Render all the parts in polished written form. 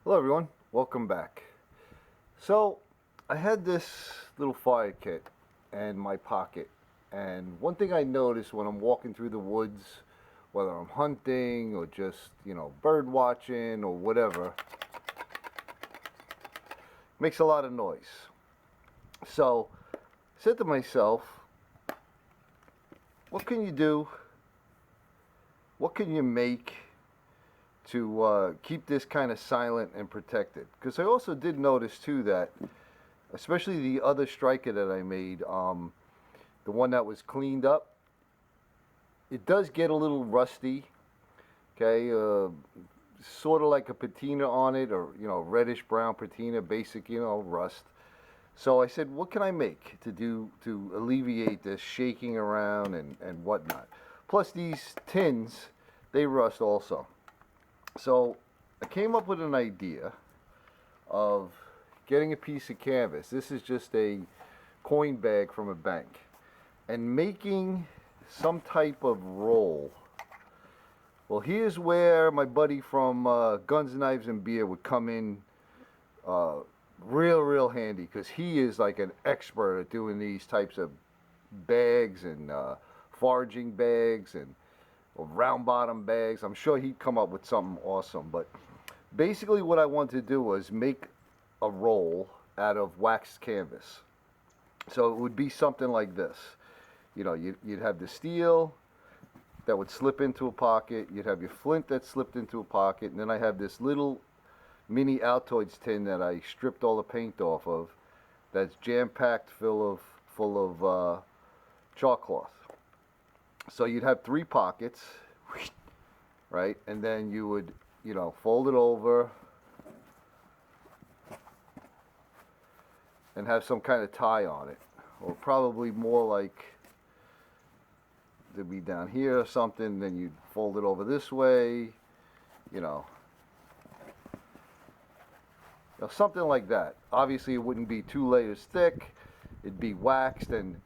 Hello everyone, welcome back. So I had this little fire kit in my pocket, and one thing I noticed when I'm walking through the woods, whether I'm hunting or just, bird watching or whatever, makes a lot of noise. So I said to myself, what can you do? What can you make to keep this kind of silent and protected? Because I also did notice too that, especially the other striker that I made, the one that was cleaned up, it does get a little rusty. Okay, sort of like a patina on it, or reddish brown patina, basic rust. So I said, what can I make to do to alleviate this shaking around and whatnot? Plus these tins, they rust also. So I came up with an idea of getting a piece of canvas. This is just a coin bag from a bank, and making some type of roll. Well, here's where my buddy from Guns, Knives, and Beer would come in real handy, because he is like an expert at doing these types of bags and foraging bags and round bottom bags. I'm sure he'd come up with something awesome. But basically what I wanted to do was make a roll out of waxed canvas. So it would be something like this. You'd have the steel that would slip into a pocket. You'd have your flint that slipped into a pocket. And then I have this little mini Altoids tin that I stripped all the paint off of, that's jam-packed full of chalk cloth. So you'd have 3 pockets, right? And then you would, fold it over and have some kind of tie on it. Or probably more like, it'd be down here or something, then you'd fold it over this way, something like that. Obviously it wouldn't be 2 layers thick, it'd be waxed, and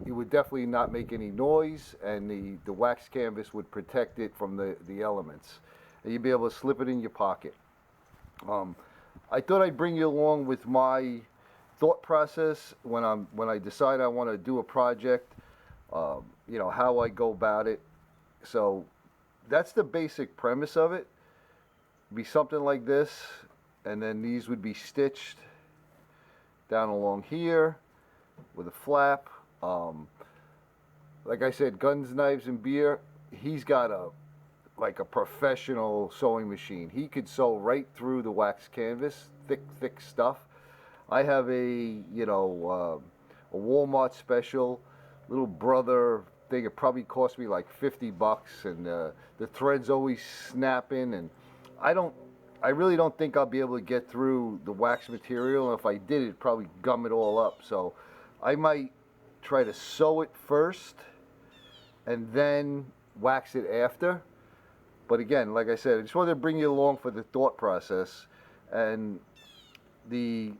it would definitely not make any noise, and the wax canvas would protect it from the elements, and you'd be able to slip it in your pocket. I thought I'd bring you along with my thought process when I decide I want to do a project, how I go about it. So that's the basic premise of it. Be something like this, and then these would be stitched down along here with a flap. Like I said, Guns, Knives, and Beer, he's got a professional sewing machine. He could sew right through the wax canvas, thick stuff. I have a Walmart special little brother thing. It probably cost me like $50, and the thread's always snapping, and I really don't think I'll be able to get through the wax material. And if I did, it'd probably gum it all up. So I might try to sew it first and then wax it after. But again, like I said, I just wanted to bring you along for the thought process. And the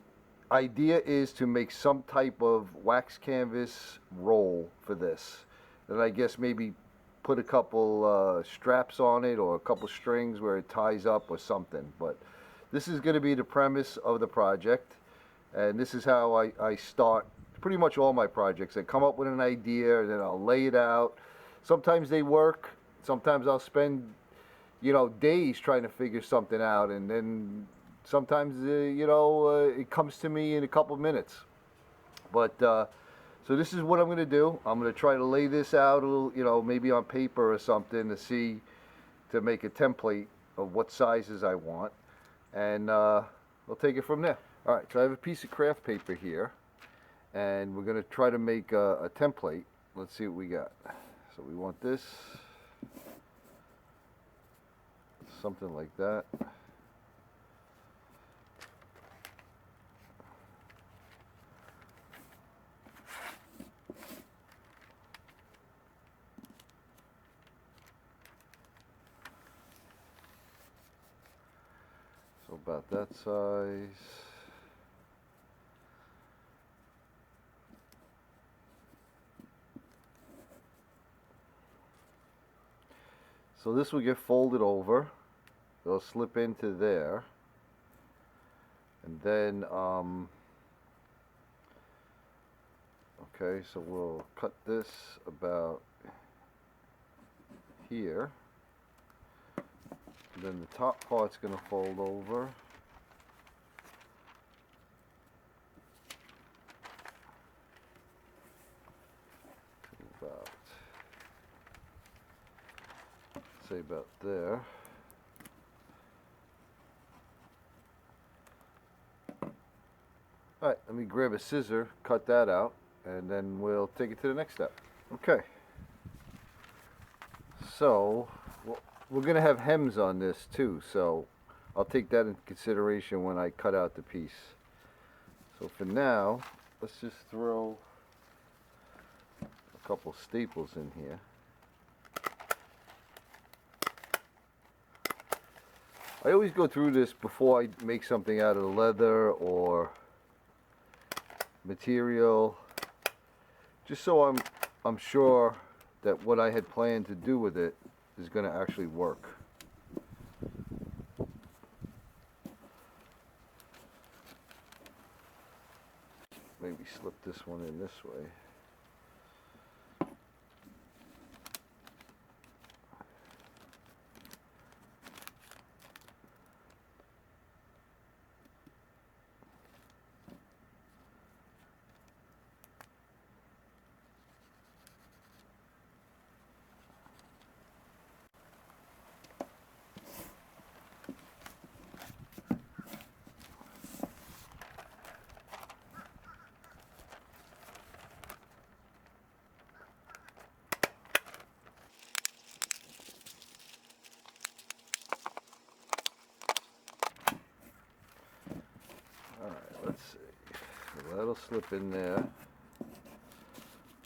idea is to make some type of wax canvas roll for this. And I guess maybe put a couple straps on it, or a couple strings where it ties up or something. But this is going to be the premise of the project, and this is how I start pretty much all my projects. I come up with an idea, and then I'll lay it out. Sometimes they work, sometimes I'll spend days trying to figure something out, and then sometimes it comes to me in a couple of minutes. But so this is what I'm going to do. I'm going to try to lay this out a little, maybe on paper or something, to make a template of what sizes I want, and we'll take it from there. All right, so I have a piece of craft paper here, and we're going to try to make a template. Let's see what we got. So we want this, something like that. So about that size. So this will get folded over. They'll slip into there. And then, okay, so we'll cut this about here. And then the top part's going to fold over. About, say about there. Alright, let me grab a scissor, cut that out, and then we'll take it to the next step. Okay. So, we're going to have hems on this too, so I'll take that into consideration when I cut out the piece. So for now, let's just throw a couple staples in here. I always go through this before I make something out of leather or material, just so I'm sure that what I had planned to do with it is going to actually work. Maybe slip this one in this way. Let's see. So that'll slip in there.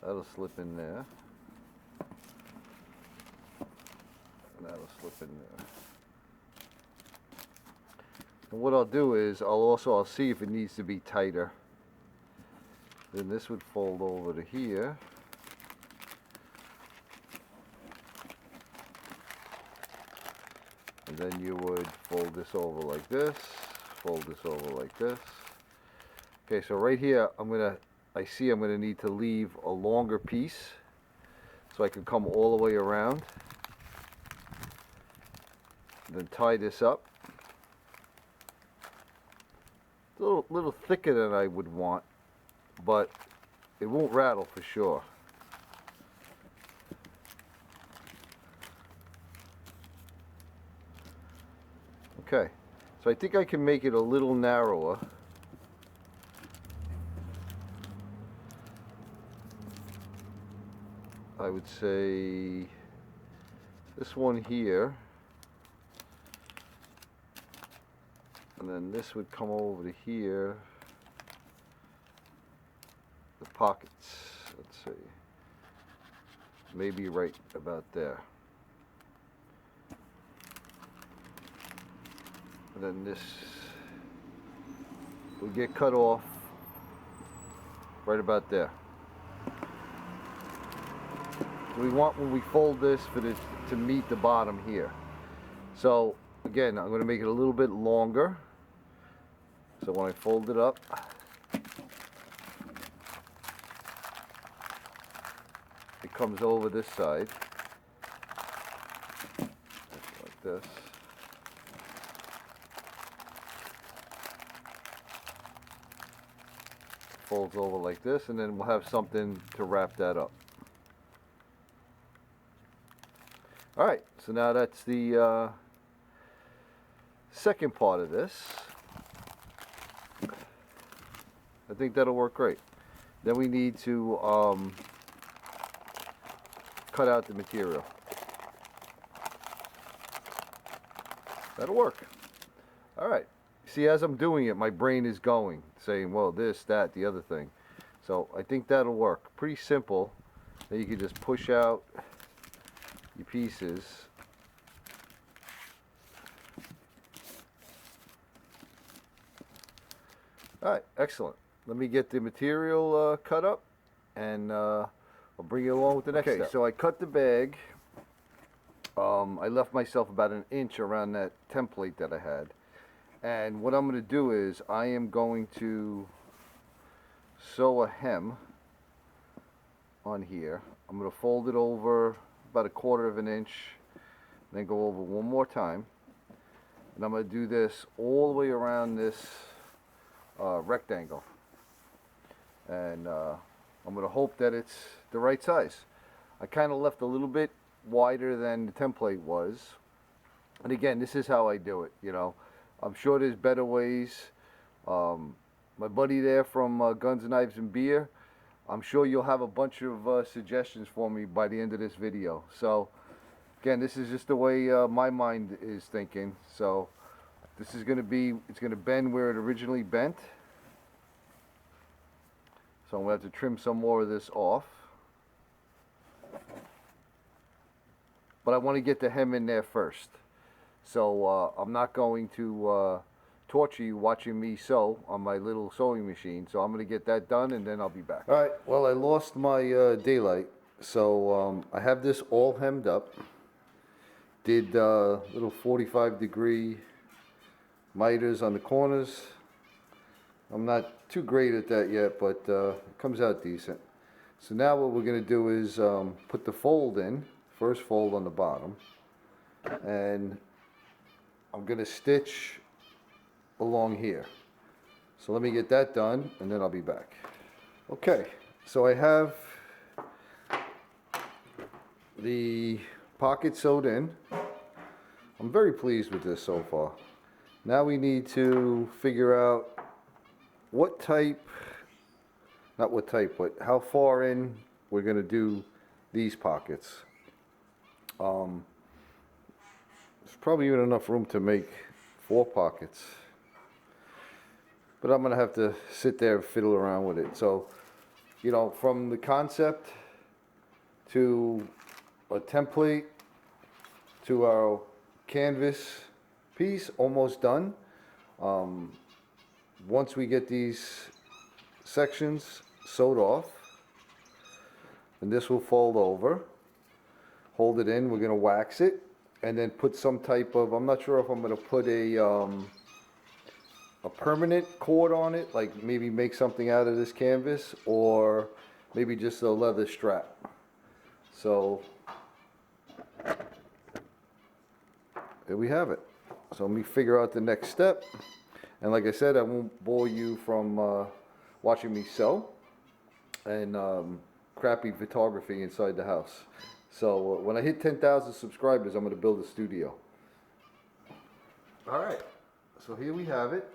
That'll slip in there. And that'll slip in there. And what I'll do is I'll see if it needs to be tighter. Then this would fold over to here. And then you would fold this over like this, fold this over like this. Okay, so right here I see I'm gonna need to leave a longer piece so I can come all the way around. Then tie this up. It's a little thicker than I would want, but it won't rattle for sure. Okay, so I think I can make it a little narrower. I would say this one here, and then this would come over to here. The pockets, let's see, maybe right about there. And then this would get cut off right about there. We want, when we fold this, for this to meet the bottom here. So again, I'm going to make it a little bit longer. So when I fold it up, it comes over this side like this. Folds over like this, and then we'll have something to wrap that up. Alright, so now that's the second part of this. I think that'll work great. Then we need to cut out the material. That'll work. Alright. See, as I'm doing it, my brain is going, saying, well, this, that, the other thing. So I think that'll work. Pretty simple. Then you can just push out your pieces. Alright, excellent. Let me get the material cut up, and I'll bring you along with the next step. So I cut the bag. I left myself about an inch around that template that I had. And what I'm going to do is I am going to sew a hem on here. I'm going to fold it over about 1/4 of an inch, and then go over one more time. And I'm going to do this all the way around this rectangle. And I'm going to hope that it's the right size. I kind of left a little bit wider than the template was. And again, this is how I do it, you know. I'm sure there's better ways. My buddy there from Guns, Knives, and Beer, I'm sure you'll have a bunch of suggestions for me by the end of this video. So, again, this is just the way my mind is thinking. So, this is going to be, it's going to bend where it originally bent. So I'm going to have to trim some more of this off. But I want to get the hem in there first. So I'm not going to torture you watching me sew on my little sewing machine. So I'm going to get that done and then I'll be back. Alright, well, I lost my daylight. So I have this all hemmed up. Did little 45-degree miters on the corners. I'm not too great at that yet, but it comes out decent. So now what we're going to do is put the fold in, first fold on the bottom, and I'm going to stitch along here. So let me get that done and then I'll be back. Okay, so I have the pocket sewed in. I'm very pleased with this so far. Now we need to figure out what type, not what type, but how far in we're going to do these pockets. There's probably even enough room to make 4 pockets. But I'm going to have to sit there and fiddle around with it. So, you know, from the concept to a template to our canvas piece, almost done. Once we get these sections sewed off, and this will fold over, hold it in, we're going to wax it, and then put some type of, I'm not sure if I'm going to put a permanent cord on it, like maybe make something out of this canvas, or maybe just a leather strap. So there we have it. So let me figure out the next step. And like I said, I won't bore you from watching me sew and crappy photography inside the house. So when I hit 10,000 subscribers, I'm going to build a studio. Alright, so here we have it.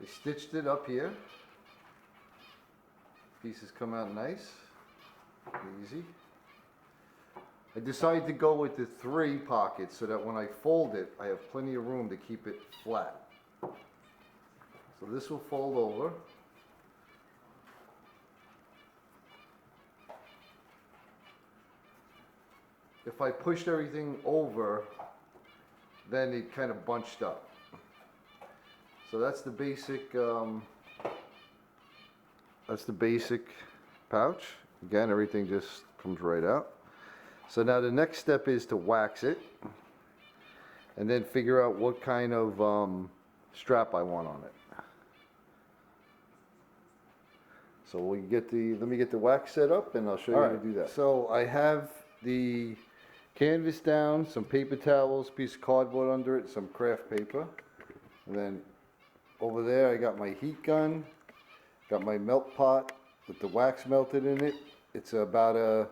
They stitched it up here. Pieces come out nice, easy. I decided to go with the 3 pockets so that when I fold it, I have plenty of room to keep it flat. So this will fold over. If I pushed everything over, then it kind of bunched up. So that's the basic pouch. Again, everything just comes right out. So now the next step is to wax it and then figure out what kind of strap I want on it. So let me get the wax set up and I'll show you how to do that. So I have the canvas down, some paper towels, piece of cardboard under it, some craft paper. And then over there I got my heat gun, got my melt pot with the wax melted in it. It's about a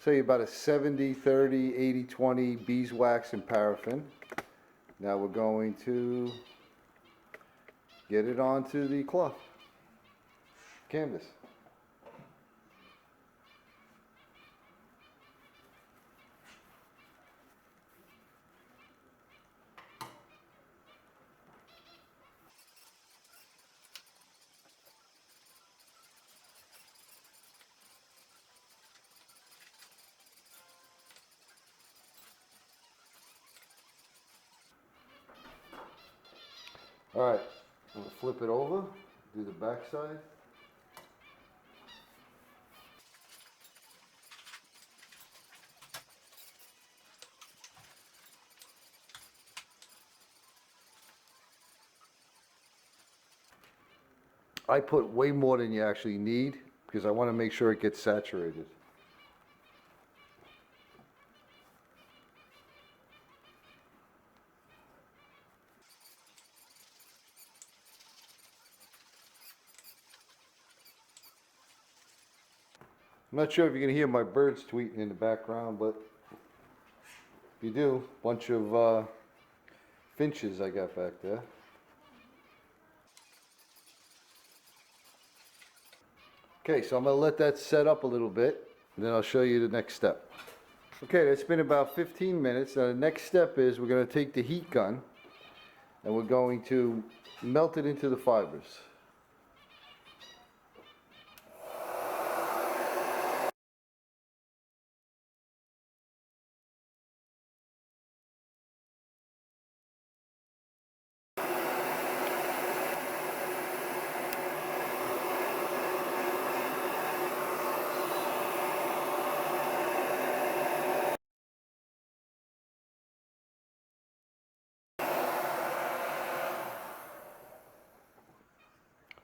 70, 30, 80, 20 beeswax and paraffin. Now we're going to get it onto the cloth, canvas. Alright, I'm going to flip it over, do the back side. I put way more than you actually need because I want to make sure it gets saturated. I'm not sure if you can hear my birds tweeting in the background, but if you do, bunch of finches I got back there. Okay, so I'm going to let that set up a little bit, and then I'll show you the next step. Okay, that's been about 15 minutes. Now the next step is we're going to take the heat gun, and we're going to melt it into the fibers.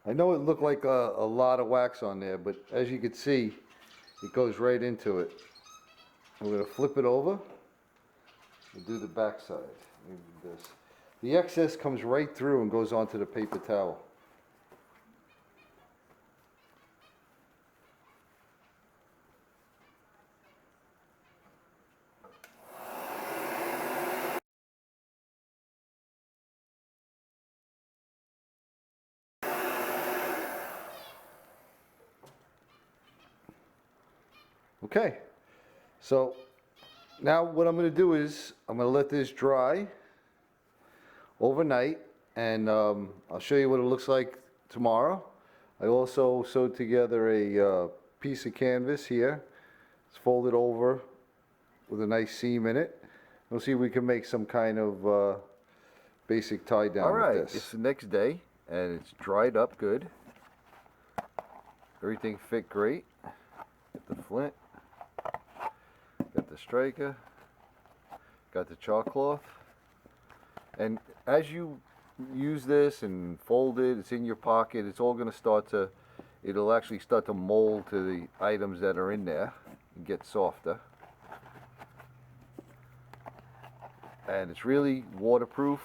I know it looked like a lot of wax on there, but as you can see, it goes right into it. I'm going to flip it over and do the back side. This. The excess comes right through and goes onto the paper towel. Okay, so now what I'm going to do is I'm going to let this dry overnight, and I'll show you what it looks like tomorrow. I also sewed together a piece of canvas here. It's folded over with a nice seam in it. We'll see if we can make some kind of basic tie down with this. It's the next day and it's dried up good. Everything fit great. Get the flint. Got the striker, got the chalk cloth, and as you use this and fold it, it's in your pocket, it's all going to start to, it'll actually start to mold to the items that are in there and get softer. And it's really waterproof.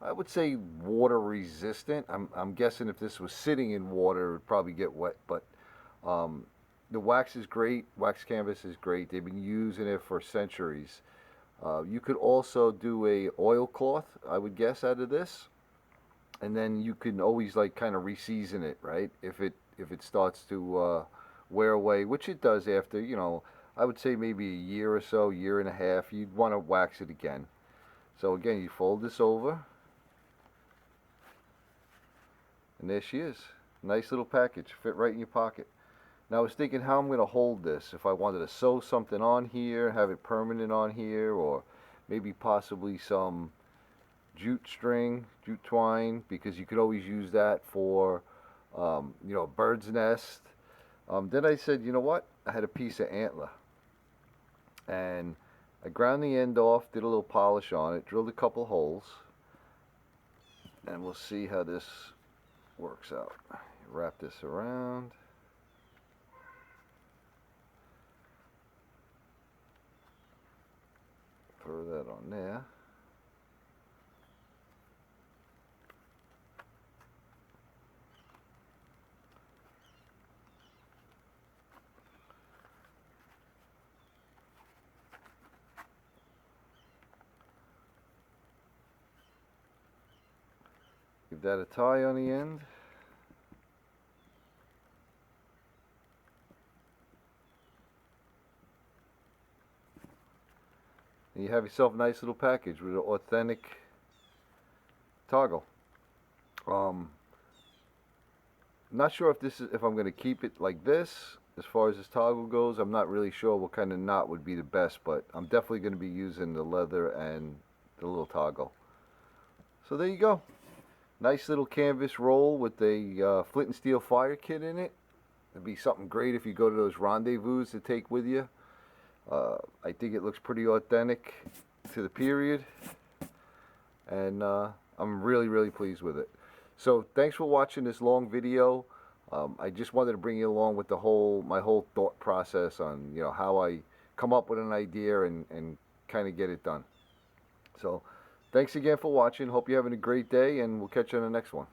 I would say water resistant. I'm guessing if this was sitting in water, it would probably get wet, but the wax is great. Wax canvas is great. They've been using it for centuries. You could also do a oilcloth, I would guess, out of this, and then you can always like kind of reseason it, right? If it starts to wear away, which it does after, you know, I would say maybe a year or so, year and a half, you'd want to wax it again. So again, you fold this over, and there she is. Nice little package, fit right in your pocket. Now I was thinking how I'm going to hold this. If I wanted to sew something on here, have it permanent on here, or maybe possibly some jute string, jute twine, because you could always use that for, you know, a bird's nest. Then I said, you know what? I had a piece of antler, and I ground the end off, did a little polish on it, drilled a couple holes, and we'll see how this works out. Wrap this around. Throw that on there. Give that a tie on the end. And you have yourself a nice little package with an authentic toggle. Not sure if I'm going to keep it like this. As far as this toggle goes, I'm not really sure what kind of knot would be the best, but I'm definitely going to be using the leather and the little toggle. So there you go. Nice little canvas roll with a flint and steel fire kit in it. It'd be something great if you go to those rendezvous to take with you. I think it looks pretty authentic to the period, and I'm really, really pleased with it. So thanks for watching this long video. I just wanted to bring you along with my whole thought process on, you know, how I come up with an idea and kind of get it done. So thanks again for watching. Hope you're having a great day, and we'll catch you on the next one.